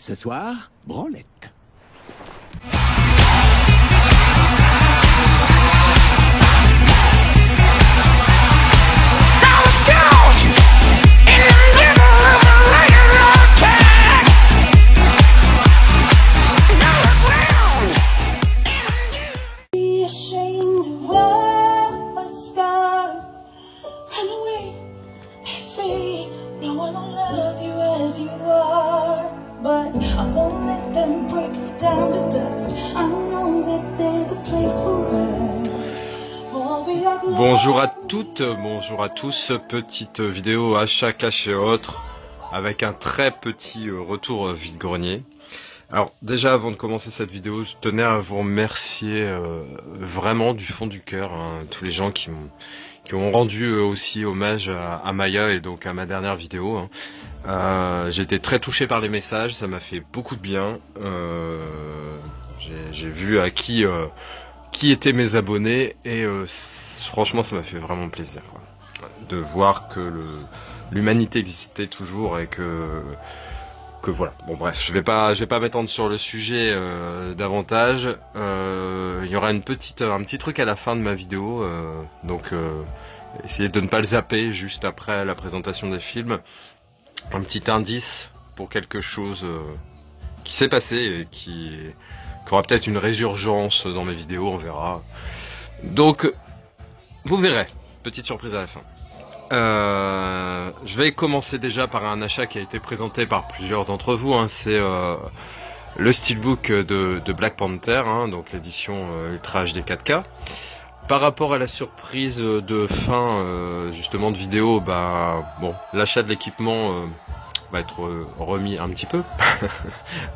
Ce soir, branlette. Bonjour à toutes, bonjour à tous, petite vidéo achat cash et autres, avec un très petit retour vide-grenier. Alors déjà avant de commencer cette vidéo, je tenais à vous remercier vraiment du fond du cœur, hein, tous les gens qui ont rendu aussi hommage à Maya et donc à ma dernière vidéo. Hein. J'ai été très touché par les messages, ça m'a fait beaucoup de bien. J'ai vu à qui étaient mes abonnés et franchement ça m'a fait vraiment plaisir quoi, de voir que l'humanité existait toujours et que voilà. Bon bref, je vais pas m'étendre sur le sujet davantage. Il y aura un petit truc à la fin de ma vidéo, donc essayez de ne pas le zapper juste après la présentation des films. Un petit indice pour quelque chose qui s'est passé et qui aura peut-être une résurgence dans mes vidéos, on verra. Donc, vous verrez. Petite surprise à la fin. Je vais commencer déjà par un achat qui a été présenté par plusieurs d'entre vous. Hein. C'est le steelbook de Black Panther, hein, donc l'édition Ultra HD 4K. Par rapport à la surprise de fin, justement de vidéo, bah bon, l'achat de l'équipement va être remis un petit peu,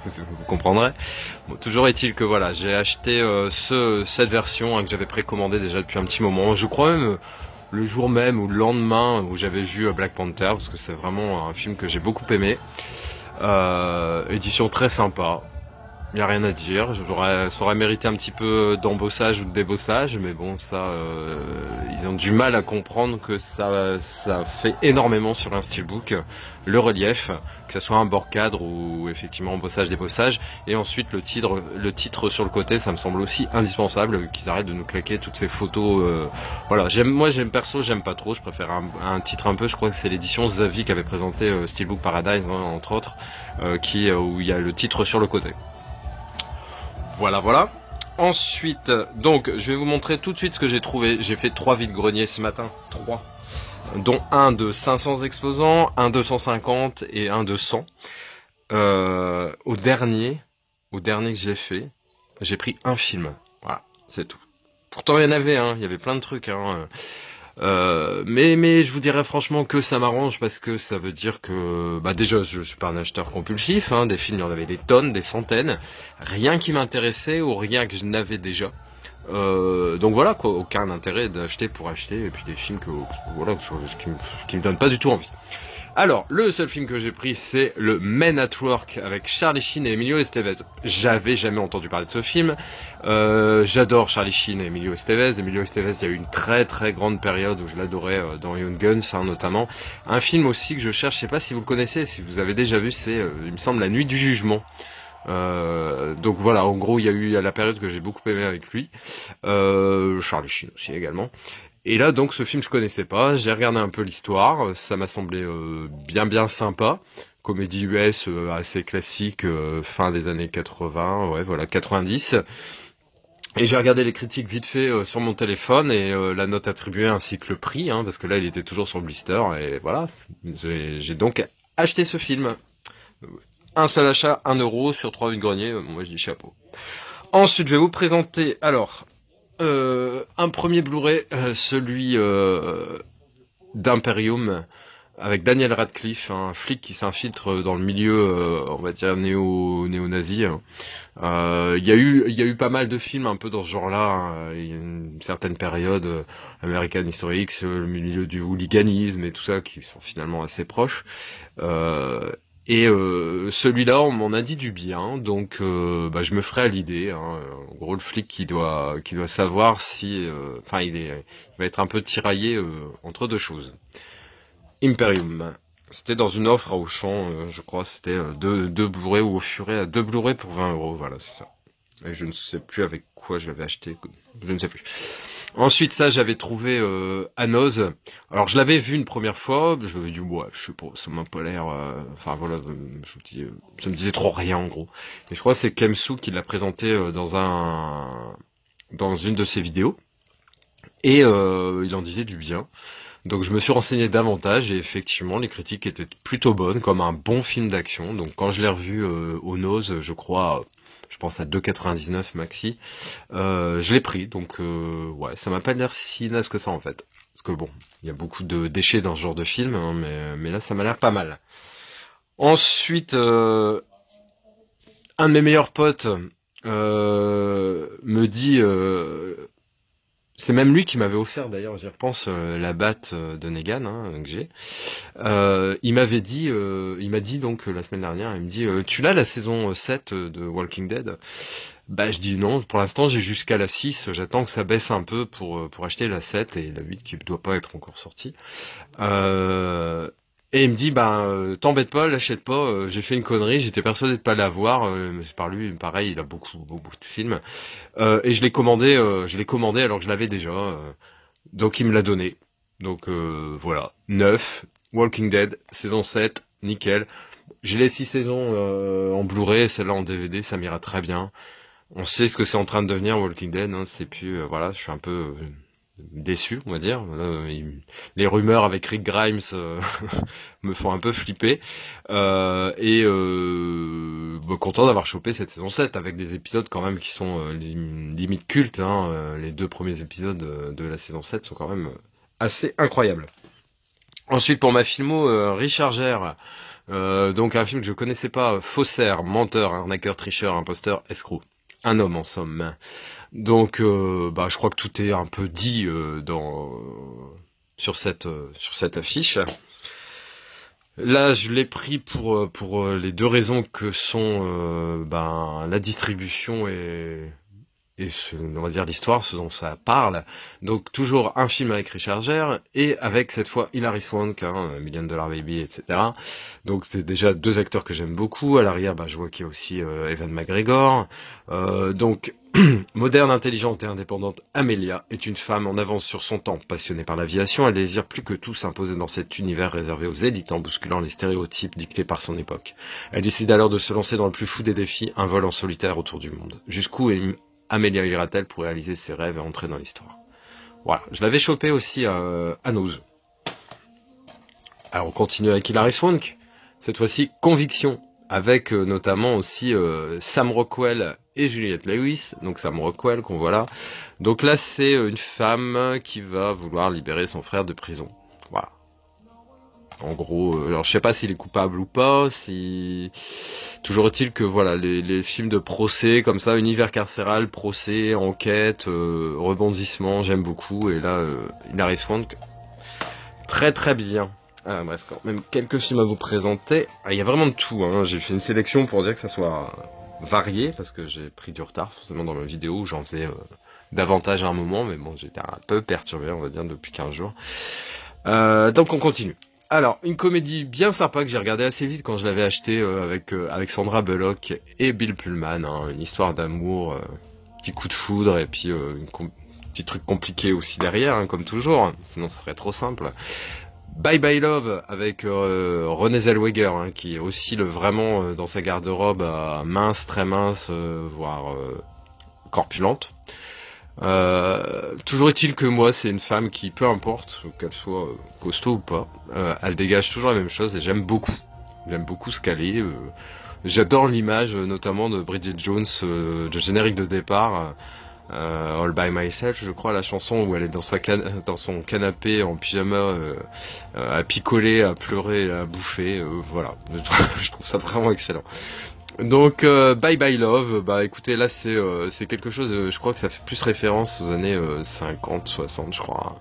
vous comprendrez. Bon, toujours est-il que voilà, j'ai acheté cette version hein, que j'avais précommandée déjà depuis un petit moment. Je crois même le jour même ou le lendemain où j'avais vu Black Panther, parce que c'est vraiment un film que j'ai beaucoup aimé. Édition très sympa. Il n'y a rien à dire, ça aurait mérité un petit peu d'embossage ou de débossage, mais bon, ça, ils ont du mal à comprendre que ça fait énormément sur un steelbook, le relief, que ce soit un bord cadre ou effectivement embossage, débossage, et ensuite le titre sur le côté, ça me semble aussi indispensable, qu'ils arrêtent de nous claquer toutes ces photos, voilà, perso, j'aime pas trop, je préfère un titre un peu, je crois que c'est l'édition Zavi qui avait présenté Steelbook Paradise, hein, entre autres, où il y a le titre sur le côté. Voilà. Ensuite, donc, je vais vous montrer tout de suite ce que j'ai trouvé. J'ai fait 3 vides-greniers ce matin. 3. Dont un de 500 exposants, un de 150 et un de 100. Au dernier que j'ai fait, j'ai pris un film. Voilà, c'est tout. Pourtant, il y en avait, hein. Il y avait plein de trucs, hein. Mais je vous dirais franchement que ça m'arrange parce que ça veut dire que bah déjà je suis pas un acheteur compulsif, hein, des films il y en avait des tonnes, des centaines, rien qui m'intéressait ou rien que je n'avais déjà. Donc voilà quoi, aucun intérêt d'acheter pour acheter et puis des films qui me donnent pas du tout envie. Alors, le seul film que j'ai pris, c'est le Men at Work avec Charlie Sheen et Emilio Estevez. J'avais jamais entendu parler de ce film. J'adore Charlie Sheen et Emilio Estevez. Emilio Estevez, il y a eu une très très grande période où je l'adorais dans Young Guns, hein, notamment. Un film aussi que je cherche, je sais pas si vous le connaissez, si vous avez déjà vu, c'est, il me semble, La Nuit du Jugement. Donc voilà, en gros, il y a eu la période que j'ai beaucoup aimé avec lui. Charlie Sheen aussi également. Et là, donc, ce film, je connaissais pas. J'ai regardé un peu l'histoire. Ça m'a semblé bien sympa. Comédie US assez classique, fin des années 80, ouais, voilà, 90. Et j'ai regardé les critiques vite fait sur mon téléphone et la note attribuée ainsi que le prix, hein, parce que là, il était toujours sur le blister. Et voilà, j'ai donc acheté ce film. Un seul achat, 1 € sur 3 vides-greniers. Moi, je dis chapeau. Ensuite, je vais vous présenter, alors... un premier Blu-ray, celui d'Imperium, avec Daniel Radcliffe, un flic qui s'infiltre dans le milieu, on va dire néo-nazi. Il y a eu pas mal de films un peu dans ce genre-là. Hein. Il y a une certaine période, American History X, le milieu du hooliganisme et tout ça, qui sont finalement assez proches. Et celui-là, on m'en a dit du bien, donc bah, je me ferai à l'idée. Hein. En gros, le flic qui doit savoir si, il va être un peu tiraillé entre deux choses. Imperium. C'était dans une offre à Auchan, je crois, c'était deux Blu-ray ou au Furet à 2 Blu-ray pour 20 €, voilà, c'est ça. Et je ne sais plus avec quoi je l'avais acheté, je ne sais plus. Ensuite, ça, j'avais trouvé Anoz. Alors, je l'avais vu une première fois, je m'avais dit, ouais, je sais pas, ça m'a pas l'air... Enfin, voilà, je vous dis, ça me disait trop rien, en gros. Et je crois que c'est Kemsu qui l'a présenté dans une de ses vidéos. Et il en disait du bien. Donc je me suis renseigné davantage et effectivement les critiques étaient plutôt bonnes, comme un bon film d'action. Donc quand je l'ai revu au Nose, je pense à 2,99 maxi, je l'ai pris. Donc ouais, ça m'a pas l'air si naze que ça en fait. Parce que bon, il y a beaucoup de déchets dans ce genre de film, hein, mais là ça m'a l'air pas mal. Ensuite, un de mes meilleurs potes me dit... c'est même lui qui m'avait offert, d'ailleurs, j'y repense, la batte de Negan, hein, que j'ai. Il m'a dit donc la semaine dernière, il me dit, tu l'as la saison 7 de Walking Dead? Bah je dis non, pour l'instant j'ai jusqu'à la 6, j'attends que ça baisse un peu pour acheter la 7 et la 8 qui doit pas être encore sortie. Et il me dit, t'embête pas, l'achète pas, j'ai fait une connerie, j'étais persuadé de pas l'avoir, mais par lui, pareil, il a beaucoup de films. Et je l'ai commandé alors que je l'avais déjà, donc il me l'a donné. Donc voilà, 9, Walking Dead, saison 7, nickel. J'ai les 6 saisons en Blu-ray, celle-là en DVD, ça m'ira très bien. On sait ce que c'est en train de devenir Walking Dead, hein, c'est plus, voilà, je suis un peu... déçu, on va dire. Les rumeurs avec Rick Grimes me font un peu flipper. Content d'avoir chopé cette saison 7 avec des épisodes quand même qui sont limite cultes. Hein. Les 2 premiers épisodes de la saison 7 sont quand même assez incroyables. Ensuite, pour ma filmo, Richard Gere. Donc un film que je connaissais pas, faussaire, menteur, arnaqueur, tricheur, imposteur, escroc. Un homme en somme. Donc, je crois que tout est un peu dit sur cette affiche. Là, je l'ai pris pour les 2 raisons que sont la distribution et on va dire l'histoire, ce dont ça parle. Donc toujours un film avec Richard Gere et avec cette fois Hilary Swank, $1 Million Baby, etc. Donc c'est déjà 2 acteurs que j'aime beaucoup. À l'arrière, je vois qu'il y a aussi Ewan McGregor. Donc moderne, intelligente et indépendante, Amelia est une femme en avance sur son temps, passionnée par l'aviation. Elle désire plus que tout s'imposer dans cet univers réservé aux élites en bousculant les stéréotypes dictés par son époque. Elle décide alors de se lancer dans le plus fou des défis, un vol en solitaire autour du monde. Jusqu'où Amelia ira-t-elle pour réaliser ses rêves et entrer dans l'histoire? Voilà, je l'avais chopé aussi à Nose. Alors on continue avec Hilary Swank. Cette fois-ci, Conviction, avec notamment aussi Sam Rockwell et Juliette Lewis. Donc Sam Rockwell qu'on voit là. Donc là, c'est une femme qui va vouloir libérer son frère de prison. Voilà. En gros, alors je sais pas s'il est coupable ou pas, toujours est-il que voilà, les films de procès comme ça, univers carcéral, procès, enquête, rebondissement, j'aime beaucoup. Et là, Hilary Swank, très très bien. Ah, bref, quand même quelques films à vous présenter. Il y a vraiment de tout, hein. J'ai fait une sélection pour dire que ça soit varié, parce que j'ai pris du retard forcément dans ma vidéo où j'en faisais davantage à un moment, mais bon, j'étais un peu perturbé, on va dire, depuis 15 jours. Donc on continue. Alors, une comédie bien sympa que j'ai regardé assez vite quand je l'avais acheté avec Sandra Bullock et Bill Pullman, hein, une histoire d'amour, petit coup de foudre et puis petit truc compliqué aussi derrière, hein, comme toujours, hein, sinon ce serait trop simple. Bye Bye Love avec Renée Zellweger, hein, qui est aussi vraiment dans sa garde-robe mince, très mince, voire corpulente. Toujours est-il que moi, c'est une femme qui, peu importe qu'elle soit costaud ou pas, elle dégage toujours la même chose et j'aime beaucoup. J'aime beaucoup ce qu'elle est. J'adore l'image, notamment de Bridget Jones, de générique de départ, All By Myself, je crois, la chanson où elle est dans son canapé en pyjama, à picoler, à pleurer, à bouffer. Voilà, je trouve ça vraiment excellent. Donc Bye Bye Love, écoutez, là c'est quelque chose, je crois que ça fait plus référence aux années 50, 60 je crois.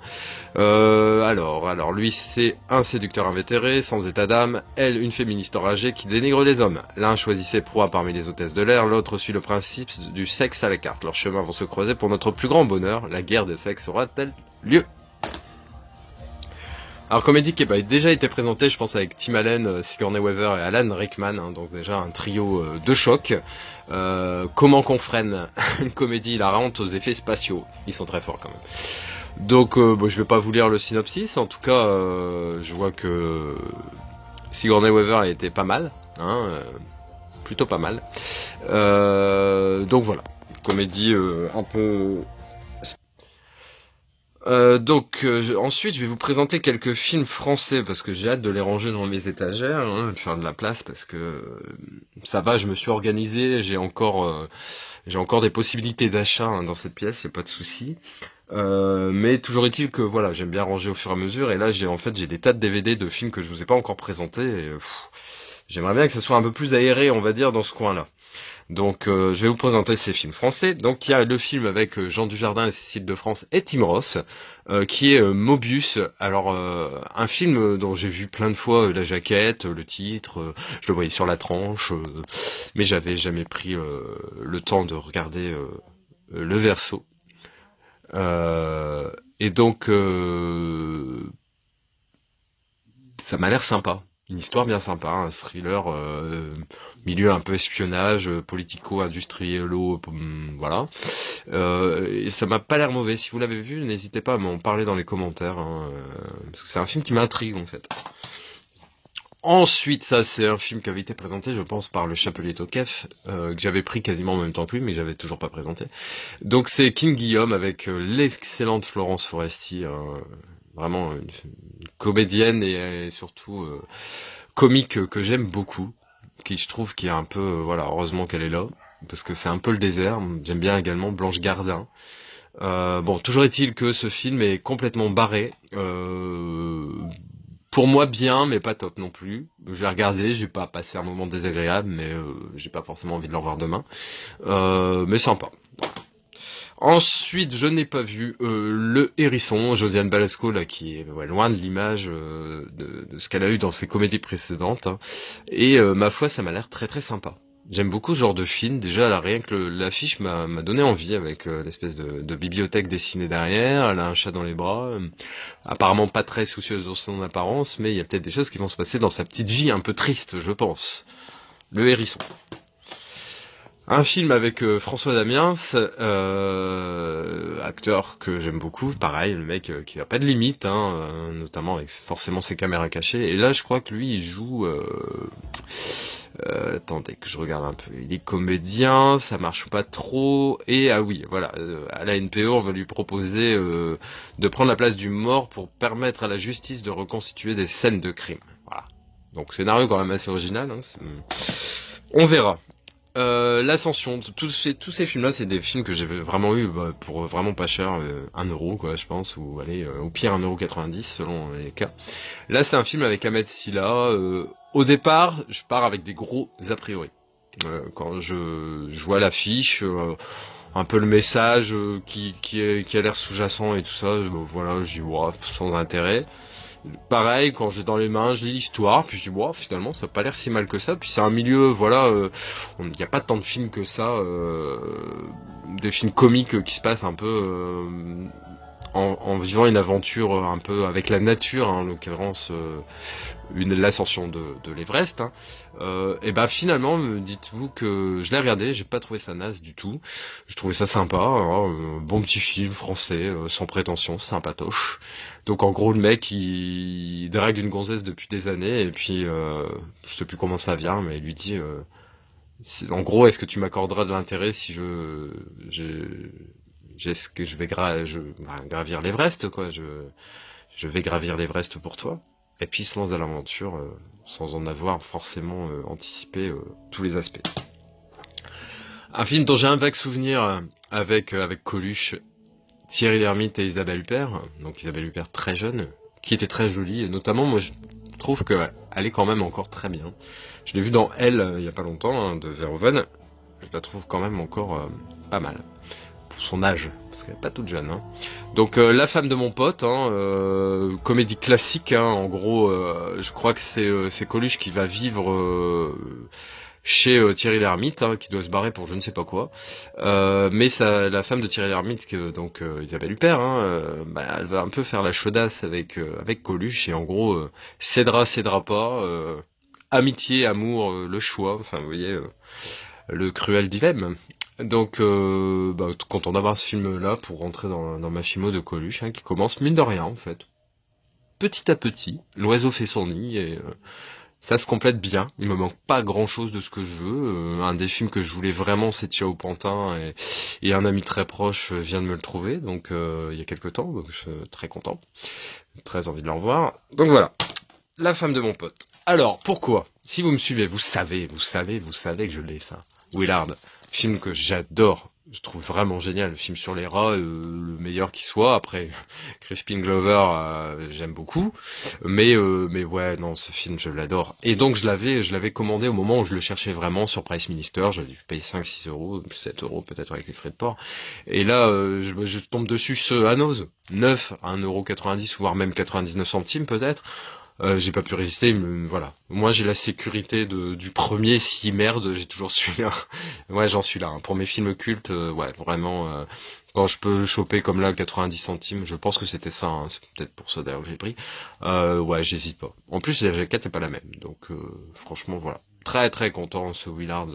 Alors lui c'est un séducteur invétéré, sans état d'âme, elle une féministe enragée qui dénigre les hommes. L'un choisit ses proies parmi les hôtesses de l'air, l'autre suit le principe du sexe à la carte. Leurs chemins vont se croiser pour notre plus grand bonheur, la guerre des sexes aura-t-elle lieu? Alors comédie qui a déjà été présentée, je pense, avec Tim Allen, Sigourney Weaver et Alan Rickman, hein, donc déjà un trio de choc. Comment qu'on freine une comédie hilarante aux effets spatiaux, ils sont très forts quand même. Donc je vais pas vous lire le synopsis, en tout cas je vois que Sigourney Weaver a été pas mal, hein, plutôt pas mal. Donc voilà, comédie un peu... ensuite je vais vous présenter quelques films français parce que j'ai hâte de les ranger dans mes étagères, hein, de faire de la place parce que ça va, je me suis organisé, j'ai encore des possibilités d'achat, hein, dans cette pièce, y a pas de souci. Mais toujours est-il que voilà, j'aime bien ranger au fur et à mesure et là j'ai des tas de DVD de films que je vous ai pas encore présentés et j'aimerais bien que ça soit un peu plus aéré, on va dire, dans ce coin-là. Donc je vais vous présenter ces films français. Donc il y a le film avec Jean Dujardin et Cécile de France et Tim Ross, qui est Mobius. Alors un film dont j'ai vu plein de fois la jaquette, le titre, je le voyais sur la tranche, mais j'avais jamais pris le temps de regarder le verso. Et donc ça m'a l'air sympa. Une histoire bien sympa, un thriller, milieu un peu espionnage, politico-industriello, voilà. Et ça m'a pas l'air mauvais. Si vous l'avez vu, n'hésitez pas à m'en parler dans les commentaires, hein, parce que c'est un film qui m'intrigue en fait. Ensuite, ça c'est un film qui avait été présenté, je pense, par le Chapelier Tokef, que j'avais pris quasiment en même temps que lui, mais que j'avais toujours pas présenté. Donc c'est King Guillaume avec l'excellente Florence Foresti, vraiment une comédienne et surtout comique que j'aime beaucoup, qui je trouve qui est un peu voilà, heureusement qu'elle est là parce que c'est un peu le désert. J'aime bien également Blanche Gardin. Bon, toujours est-il que ce film est complètement barré. Pour moi bien, mais pas top non plus. J'ai regardé, j'ai pas passé un moment désagréable, mais j'ai pas forcément envie de le revoir demain. Mais sympa. Ensuite, je n'ai pas vu Le Hérisson, Josiane Balasco, là, qui est loin de l'image de ce qu'elle a eu dans ses comédies précédentes. Hein. Et ma foi, ça m'a l'air très très sympa. J'aime beaucoup ce genre de film. Déjà, là, rien que l'affiche m'a donné envie avec l'espèce de bibliothèque dessinée derrière. Elle a un chat dans les bras. Apparemment pas très soucieuse de son apparence, mais il y a peut-être des choses qui vont se passer dans sa petite vie un peu triste, je pense. Le Hérisson. Un film avec François Damiens, acteur que j'aime beaucoup, pareil, le mec qui n'a pas de limite, hein, notamment avec forcément ses caméras cachées. Et là, je crois que lui, il joue... attendez que je regarde un peu. Il est comédien, ça marche pas trop. Et ah oui, voilà, à la NPO, on va lui proposer de prendre la place du mort pour permettre à la justice de reconstituer des scènes de crime. Voilà. Donc scénario quand même assez original. Hein, on verra. L'Ascension, tous ces films-là, c'est des films que j'ai vraiment eu pour vraiment pas cher, 1 euro quoi, je pense, ou allez, au pire 1,90 € selon les cas. Là, c'est un film avec Ahmed Silla. Au départ, je pars avec des gros a priori. Quand je vois l'affiche, un peu le message qui a l'air sous-jacent et tout ça, voilà, je dis wow, sans intérêt. Pareil, quand j'ai dans les mains, je lis l'histoire, puis je dis wow, finalement ça a pas l'air si mal que ça. Puis c'est un milieu, voilà, il n'y a pas tant de films que ça, des films comiques qui se passent un peu en vivant une aventure un peu avec la nature, hein, en l'occurrence l'ascension de l'Everest. Hein. Et ben finalement, dites-vous que je l'ai regardé, j'ai pas trouvé ça naze du tout. Je trouvais ça sympa, hein, bon petit film français, sans prétention, sympatoche. Donc en gros le mec il drague une gonzesse depuis des années et puis je sais plus comment ça vient, mais il lui dit en gros est-ce que tu m'accorderas de l'intérêt si est-ce que je vais gravir l'Everest quoi, je vais gravir l'Everest pour toi. Et puis il se lance dans l'aventure sans en avoir forcément anticipé tous les aspects. Un film dont j'ai un vague souvenir avec Coluche, Thierry Lhermitte et Isabelle Huppert. Donc Isabelle Huppert très jeune, qui était très jolie. Et notamment, moi je trouve qu'elle est quand même encore très bien. Je l'ai vue dans Elle il y a pas longtemps, hein, de Verhoeven. Je la trouve quand même encore pas mal. Pour son âge, parce qu'elle est pas toute jeune. Hein. Donc La femme de mon pote, hein, comédie classique. Hein, en gros, je crois que c'est Coluche qui va vivre chez Thierry Lhermitte, hein, qui doit se barrer pour je ne sais pas quoi. Mais la femme de Thierry Lhermitte, donc Isabelle Huppert, hein, elle va un peu faire la chaudasse avec Coluche, et en gros, cédera pas, amitié, amour, le choix, enfin vous voyez, le cruel dilemme. Donc, content d'avoir ce film-là pour rentrer dans ma filmo de Coluche, hein, qui commence mine de rien en fait. Petit à petit, l'oiseau fait son nid et ça se complète bien. Il me manque pas grand-chose de ce que je veux. Un des films que je voulais vraiment, c'est Ciao Pantin, et un ami très proche vient de me le trouver, donc il y a quelques temps, donc je suis très content, très envie de le revoir. Donc voilà, La femme de mon pote. Alors pourquoi? Si vous me suivez, vous savez que je l'ai ça. Willard, film que j'adore. Je trouve vraiment génial, le film sur les rats, le meilleur qui soit. Après, Crispin Glover, j'aime beaucoup, mais ouais, non, ce film, je l'adore. Et donc, je l'avais commandé au moment où je le cherchais vraiment sur Price Minister. J'avais payé 5-6 euros, 7 euros peut-être avec les frais de port. Et là, je tombe dessus à Nose, 9 à 1,90 €, voire même 99 centimes peut-être. J'ai pas pu résister, mais voilà. Moi, j'ai la sécurité du premier, si merde, j'ai toujours celui-là. Ouais, j'en suis là. Hein. Pour mes films cultes, ouais, vraiment, quand je peux choper comme là 90 centimes, je pense que c'était ça, hein. C'est peut-être pour ça d'ailleurs que j'ai pris. Ouais, j'hésite pas. En plus, la jaquette est pas la même, donc franchement, voilà. Très très content, ce Willard.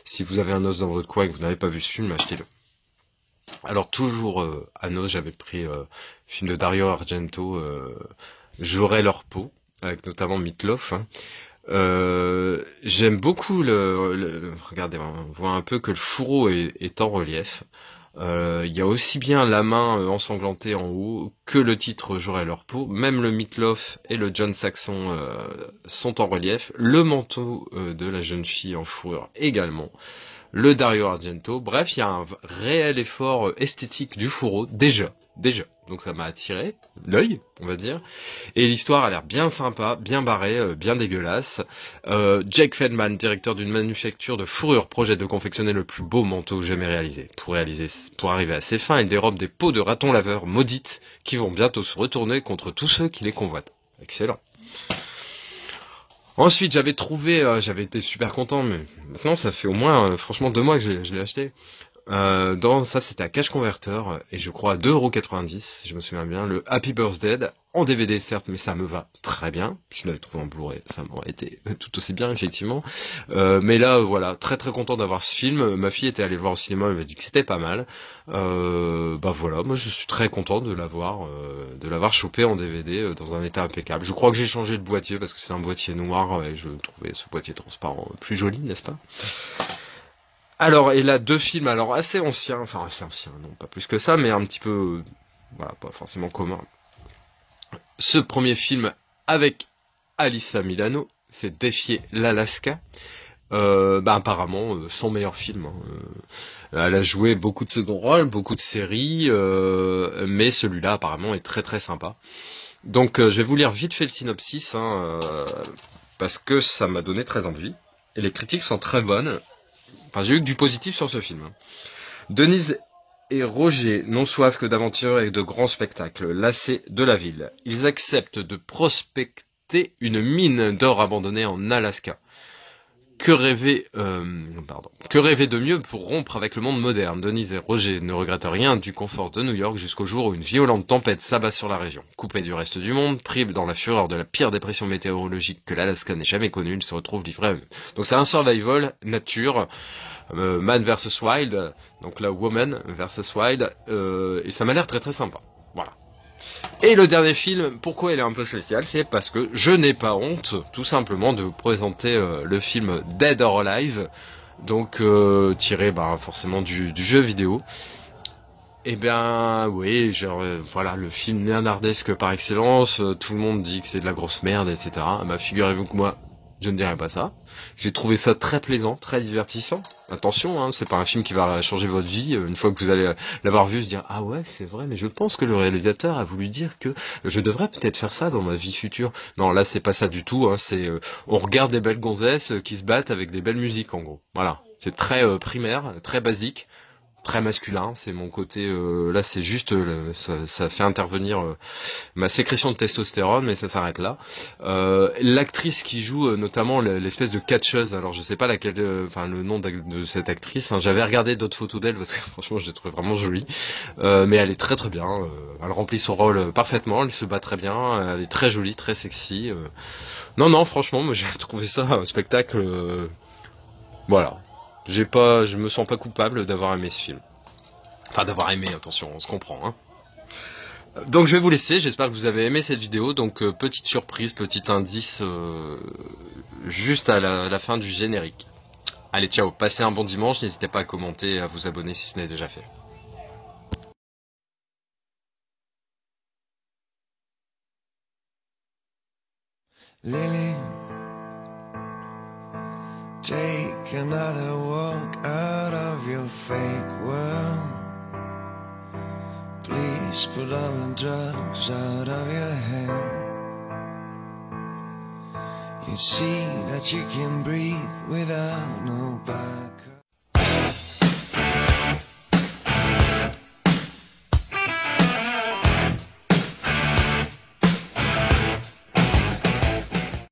Si vous avez un os dans votre coin et que vous n'avez pas vu ce film, achetez-le. Alors toujours à Nos, j'avais pris film de Dario Argento, J'aurai leur peau, avec notamment Meatloaf. Hein. J'aime beaucoup regardez, on voit un peu que le fourreau est en relief. Il y a aussi bien la main ensanglantée en haut que le titre J'aurai leur peau. Même le Meatloaf et le John Saxon sont en relief. Le manteau de la jeune fille en fourrure également. Le Dario Argento. Bref, il y a un réel effort esthétique du fourreau déjà. Donc ça m'a attiré l'œil, on va dire. Et l'histoire a l'air bien sympa, bien barrée, bien dégueulasse. Jake Feldman, directeur d'une manufacture de fourrure, projette de confectionner le plus beau manteau jamais réalisé. Pour arriver à ses fins, il dérobe des peaux de ratons laveurs maudites qui vont bientôt se retourner contre tous ceux qui les convoitent. Excellent. Ensuite, j'avais été super content, mais maintenant ça fait au moins, franchement, 2 mois que je l'ai acheté. Ça c'était à Cash Converter et je crois à 2,90 €, si je me souviens bien, le Happy Birthday en DVD certes, mais ça me va très bien. Je l'avais trouvé en Blu-ray, ça m'aurait été tout aussi bien effectivement. Mais là voilà, très très content d'avoir ce film. Ma fille était allée le voir au cinéma, elle m'a dit que c'était pas mal. Voilà, moi je suis très content de l'avoir chopé en DVD dans un état impeccable. Je crois que j'ai changé de boîtier parce que c'est un boîtier noir et je trouvais ce boîtier transparent plus joli, n'est-ce pas? Alors, et là, 2 films, alors assez anciens, non, pas plus que ça, mais un petit peu, voilà, pas forcément commun. Ce premier film avec Alyssa Milano, c'est Défier l'Alaska. Apparemment, son meilleur film. Hein. Elle a joué beaucoup de second rôles, beaucoup de séries, mais celui-là, apparemment, est très très sympa. Donc, je vais vous lire vite fait le synopsis, hein, parce que ça m'a donné très envie. Et les critiques sont très bonnes. Enfin, j'ai eu que du positif sur ce film. Denise et Roger n'ont soif que d'aventures et de grands spectacles, lassés de la ville. Ils acceptent de prospecter une mine d'or abandonnée en Alaska. Que rêver de mieux pour rompre avec le monde moderne? Denise et Roger ne regrettent rien du confort de New York jusqu'au jour où une violente tempête s'abat sur la région. Coupés du reste du monde, pris dans la fureur de la pire dépression météorologique que l'Alaska n'ait jamais connue, ils se retrouvent livrés à eux. Donc c'est un survival, nature, man versus wild, donc la woman versus wild, et ça m'a l'air très très sympa. Voilà. Et le dernier film, pourquoi il est un peu spécial, c'est parce que je n'ai pas honte, tout simplement, de vous présenter le film Dead or Alive, donc tiré forcément du jeu vidéo. Eh bien, oui, voilà, le film néernardesque par excellence, tout le monde dit que c'est de la grosse merde, etc. Figurez-vous que moi, je ne dirais pas ça. J'ai trouvé ça très plaisant, très divertissant. Attention, hein, c'est pas un film qui va changer votre vie. Une fois que vous allez l'avoir vu, se dire ah ouais, c'est vrai, mais je pense que le réalisateur a voulu dire que je devrais peut-être faire ça dans ma vie future. Non, là c'est pas ça du tout. Hein, on regarde des belles gonzesses qui se battent avec des belles musiques en gros. Voilà, c'est très primaire, très basique. très masculin, c'est mon côté là c'est juste ça fait intervenir ma sécrétion de testostérone, mais ça s'arrête là. L'actrice qui joue notamment l'espèce de catcheuse, alors je sais pas laquelle, enfin le nom de cette actrice, hein, j'avais regardé d'autres photos d'elle parce que franchement je l'ai trouvée vraiment jolie, mais elle est très très bien, elle remplit son rôle parfaitement, elle se bat très bien, elle est très jolie, très sexy. Non franchement moi j'ai trouvé ça un spectacle, voilà. Je me sens pas coupable d'avoir aimé ce film. Enfin, d'avoir aimé, attention, on se comprend, hein. Donc je vais vous laisser, j'espère que vous avez aimé cette vidéo. Donc petite surprise, petit indice juste à la fin du générique. Allez, ciao, passez un bon dimanche, n'hésitez pas à commenter et à vous abonner si ce n'est déjà fait. Lily, take another walk out of your fake world. Please put all the drugs out of your head. You see that you can breathe without no back.